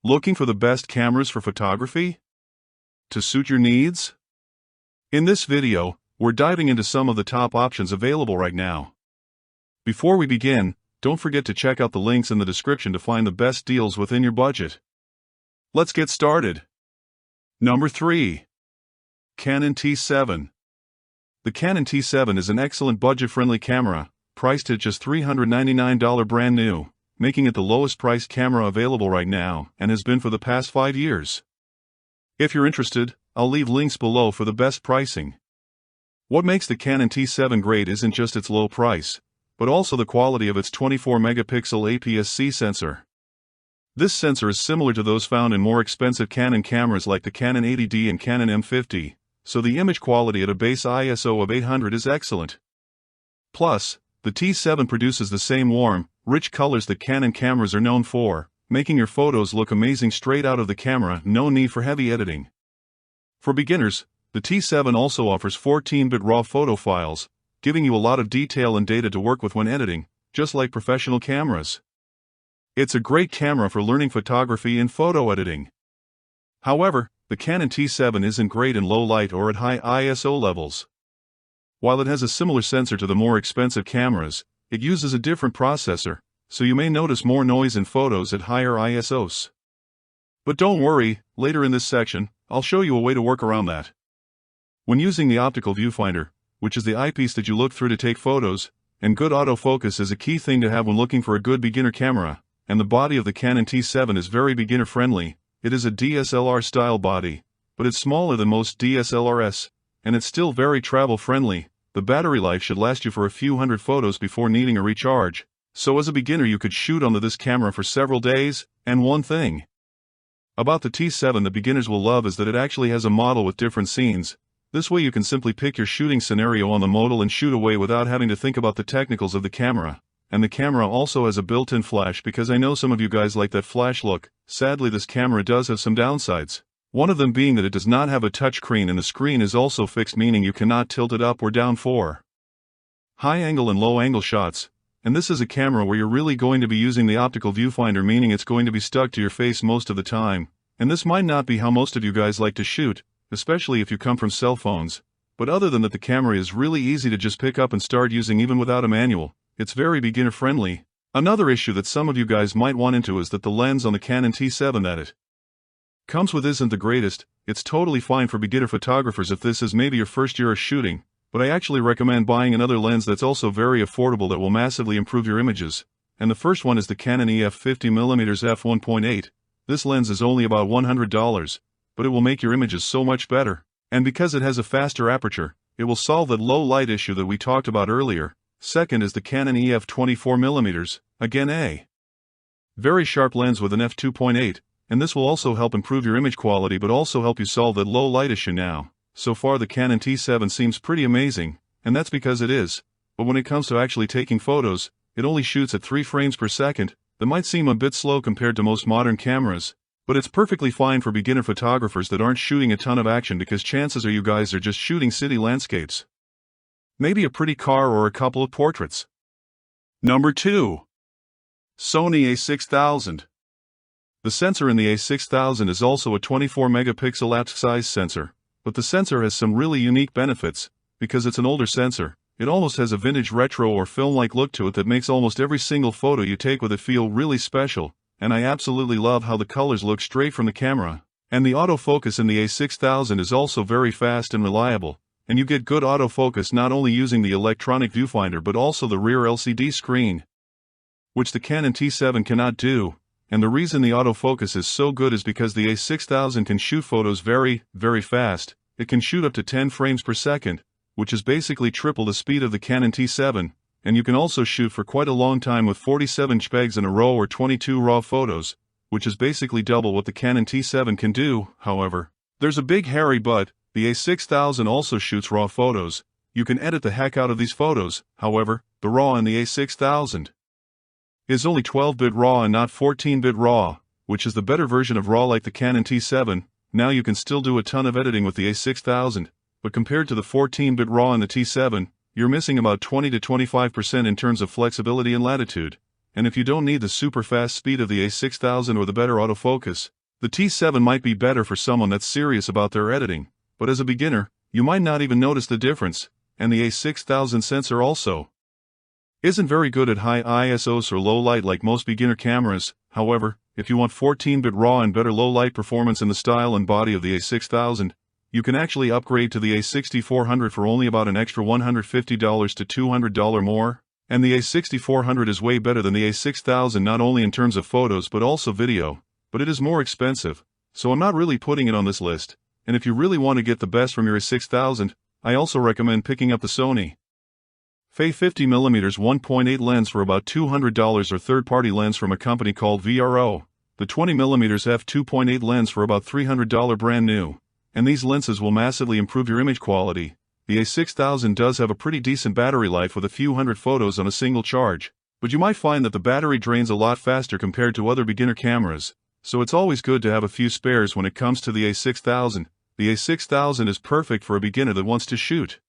Looking for the best cameras for photography? To suit your needs? In this video, we're diving into some of the top options available right now. Before we begin, don't forget to check out the links in the description to find the best deals within your budget. Let's get started. Number 3. Canon T7. The Canon T7 is an excellent budget-friendly camera, priced at just $399 brand new, making it the lowest priced camera available right now and has been for the past 5 years. If you're interested, I'll leave links below for the best pricing. What makes the Canon T7 great isn't just its low price, but also the quality of its 24-megapixel APS-C sensor. This sensor is similar to those found in more expensive Canon cameras like the Canon 80D and Canon M50, so the image quality at a base ISO of 800 is excellent. Plus, the T7 produces the same warm, rich colors that Canon cameras are known for, making your photos look amazing straight out of the camera, no need for heavy editing. For beginners, the T7 also offers 14-bit RAW photo files, giving you a lot of detail and data to work with when editing, just like professional cameras. It's a great camera for learning photography and photo editing. However, the Canon T7 isn't great in low light or at high ISO levels. While it has a similar sensor to the more expensive cameras, it uses a different processor, so you may notice more noise in photos at higher ISOs. But don't worry, later in this section, I'll show you a way to work around that. When using the optical viewfinder, which is the eyepiece that you look through to take photos, and good autofocus is a key thing to have when looking for a good beginner camera, and the body of the Canon T7 is very beginner-friendly. It is a DSLR-style body, but it's smaller than most DSLRs, and it's still very travel-friendly. The battery life should last you for a few hundred photos before needing a recharge, so as a beginner you could shoot onto this camera for several days. And one thing about the T7 that beginners will love is that it actually has a model with different scenes. This way you can simply pick your shooting scenario on the modal and shoot away without having to think about the technicals of the camera. And the camera also has a built-in flash, because I know some of you guys like that flash look. Sadly, this camera does have some downsides. One of them being that it does not have a touchscreen, and the screen is also fixed, meaning you cannot tilt it up or down for high angle and low angle shots. And this is a camera where you're really going to be using the optical viewfinder, meaning it's going to be stuck to your face most of the time. And this might not be how most of you guys like to shoot, especially if you come from cell phones. But other than that, the camera is really easy to just pick up and start using even without a manual. It's very beginner friendly. Another issue that some of you guys might want into is that the lens on the Canon T7 that it comes with isn't the greatest. It's totally fine for beginner photographers if this is maybe your first year of shooting, but I actually recommend buying another lens that's also very affordable that will massively improve your images. And the first one is the Canon EF50mm f1.8. This lens is only about $100, but it will make your images so much better. And because it has a faster aperture, it will solve that low light issue that we talked about earlier. Second is the Canon EF24mm, again a very sharp lens with an f2.8, and this will also help improve your image quality but also help you solve that low light issue now. So far the Canon T7 seems pretty amazing, and that's because it is. But when it comes to actually taking photos, it only shoots at 3 frames per second. That might seem a bit slow compared to most modern cameras, but it's perfectly fine for beginner photographers that aren't shooting a ton of action, because chances are you guys are just shooting city landscapes. Maybe a pretty car or a couple of portraits. Number 2. Sony A6000. The sensor in the A6000 is also a 24-megapixel app-size sensor, but the sensor has some really unique benefits. Because it's an older sensor, it almost has a vintage retro or film-like look to it that makes almost every single photo you take with it feel really special, and I absolutely love how the colors look straight from the camera. And the autofocus in the A6000 is also very fast and reliable, and you get good autofocus not only using the electronic viewfinder but also the rear LCD screen, which the Canon T7 cannot do. And the reason the autofocus is so good is because the A6000 can shoot photos very, very fast. It can shoot up to 10 frames per second, which is basically triple the speed of the Canon T7, and you can also shoot for quite a long time with 47 JPEGs in a row or 22 RAW photos, which is basically double what the Canon T7 can do. However, there's a big hairy but. The A6000 also shoots RAW photos. You can edit the heck out of these photos. However, the RAW in the A6000 is only 12-bit RAW and not 14-bit RAW, which is the better version of RAW like the Canon T7. Now you can still do a ton of editing with the A6000, but compared to the 14-bit RAW in the T7, you're missing about 20 to 25% in terms of flexibility and latitude. and if you don't need the super fast speed of the A6000 or the better autofocus, the T7 might be better for someone that's serious about their editing, but as a beginner, you might not even notice the difference, and the A6000 sensor also isn't very good at high ISOs or low light like most beginner cameras. However, if you want 14-bit RAW and better low light performance in the style and body of the A6000, you can actually upgrade to the A6400 for only about an extra $150 to $200 more, and the A6400 is way better than the A6000 not only in terms of photos but also video, but it is more expensive, so I'm not really putting it on this list, and if you really want to get the best from your A6000, I also recommend picking up the Sony f50mm 1.8 lens for about $200 or third-party lens from a company called VRO, the 20mm f2.8 lens for about $300 brand new, and these lenses will massively improve your image quality. The A6000 does have a pretty decent battery life with a few hundred photos on a single charge, but you might find that the battery drains a lot faster compared to other beginner cameras, so it's always good to have a few spares when it comes to the A6000. The A6000 is perfect for a beginner that wants to shoot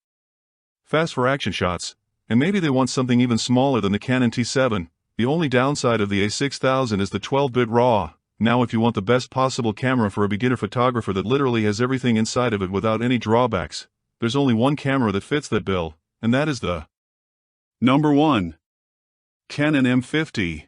fast for action shots, and maybe they want something even smaller than the Canon T7. The only downside of the A6000 is the 12-bit RAW. Now if you want the best possible camera for a beginner photographer that literally has everything inside of it without any drawbacks, there's only one camera that fits that bill, and that is the number 1 Canon M50.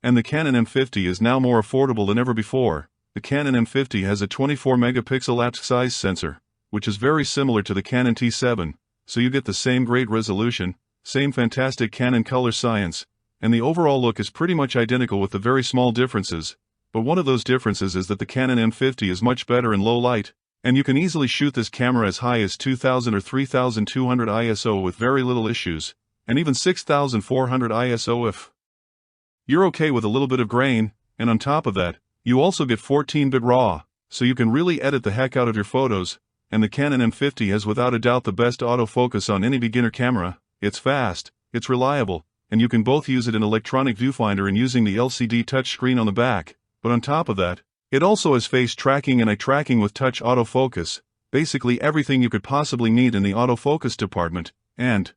And the Canon M50 is now more affordable than ever before. The Canon M50 has a 24-megapixel aperture-size sensor, which is very similar to the Canon T7, so you get the same great resolution, same fantastic Canon color science, and the overall look is pretty much identical with the very small differences, but one of those differences is that the Canon M50 is much better in low light, and you can easily shoot this camera as high as 2000 or 3200 ISO with very little issues, and even 6400 ISO if you're okay with a little bit of grain, and on top of that, you also get 14-bit RAW, so you can really edit the heck out of your photos, and the Canon M50 has without a doubt the best autofocus on any beginner camera. It's fast, it's reliable, and you can both use it in electronic viewfinder and using the LCD touchscreen on the back, but on top of that, it also has face tracking and eye tracking with touch autofocus, basically everything you could possibly need in the autofocus department, and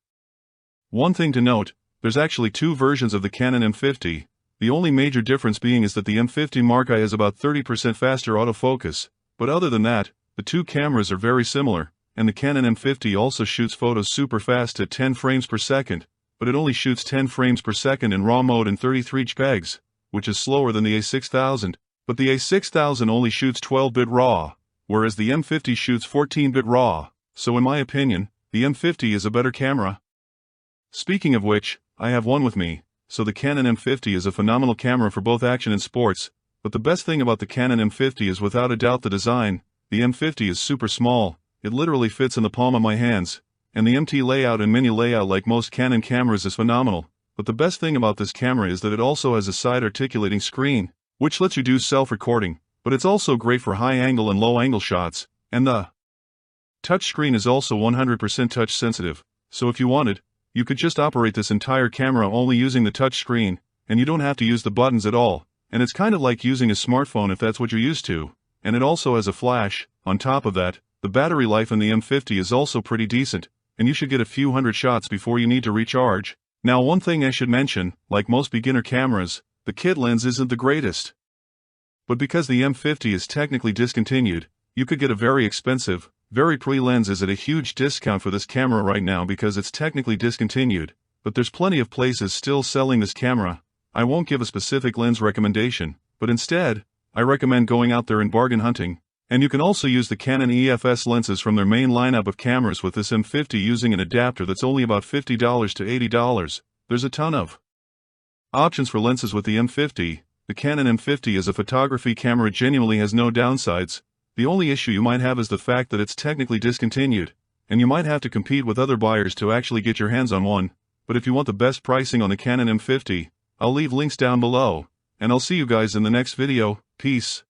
one thing to note, there's actually two versions of the Canon M50, the only major difference being is that the M50 Mark I has about 30% faster autofocus, but other than that, the two cameras are very similar, and the Canon M50 also shoots photos super fast at 10 frames per second, but it only shoots 10 frames per second in RAW mode and 33 JPEGs, which is slower than the A6000, but the A6000 only shoots 12-bit RAW, whereas the M50 shoots 14-bit RAW, so in my opinion, the M50 is a better camera. Speaking of which, I have one with me, so the Canon M50 is a phenomenal camera for both action and sports, but the best thing about the Canon M50 is without a doubt the design. The M50 is super small, it literally fits in the palm of my hands, and the MT layout and mini layout like most Canon cameras is phenomenal, but the best thing about this camera is that it also has a side articulating screen, which lets you do self-recording, but it's also great for high-angle and low-angle shots, and the touchscreen is also 100% touch sensitive, so if you wanted, you could just operate this entire camera only using the touch screen, and you don't have to use the buttons at all, and it's kind of like using a smartphone if that's what you're used to, and it also has a flash. On top of that, the battery life in the M50 is also pretty decent, and you should get a few hundred shots before you need to recharge. Now one thing I should mention, like most beginner cameras, the kit lens isn't the greatest. But because the M50 is technically discontinued, you could get a very expensive, very pre lens is at a huge discount for this camera right now because it's technically discontinued, but there's plenty of places still selling this camera. I won't give a specific lens recommendation, but instead, I recommend going out there and bargain hunting, and you can also use the Canon EFS lenses from their main lineup of cameras with this M50 using an adapter that's only about $50 to $80. There's a ton of options for lenses with the M50. The Canon M50 as a photography camera genuinely has no downsides. The only issue you might have is the fact that it's technically discontinued, and you might have to compete with other buyers to actually get your hands on one, but if you want the best pricing on the Canon M50, I'll leave links down below, and I'll see you guys in the next video. Peace.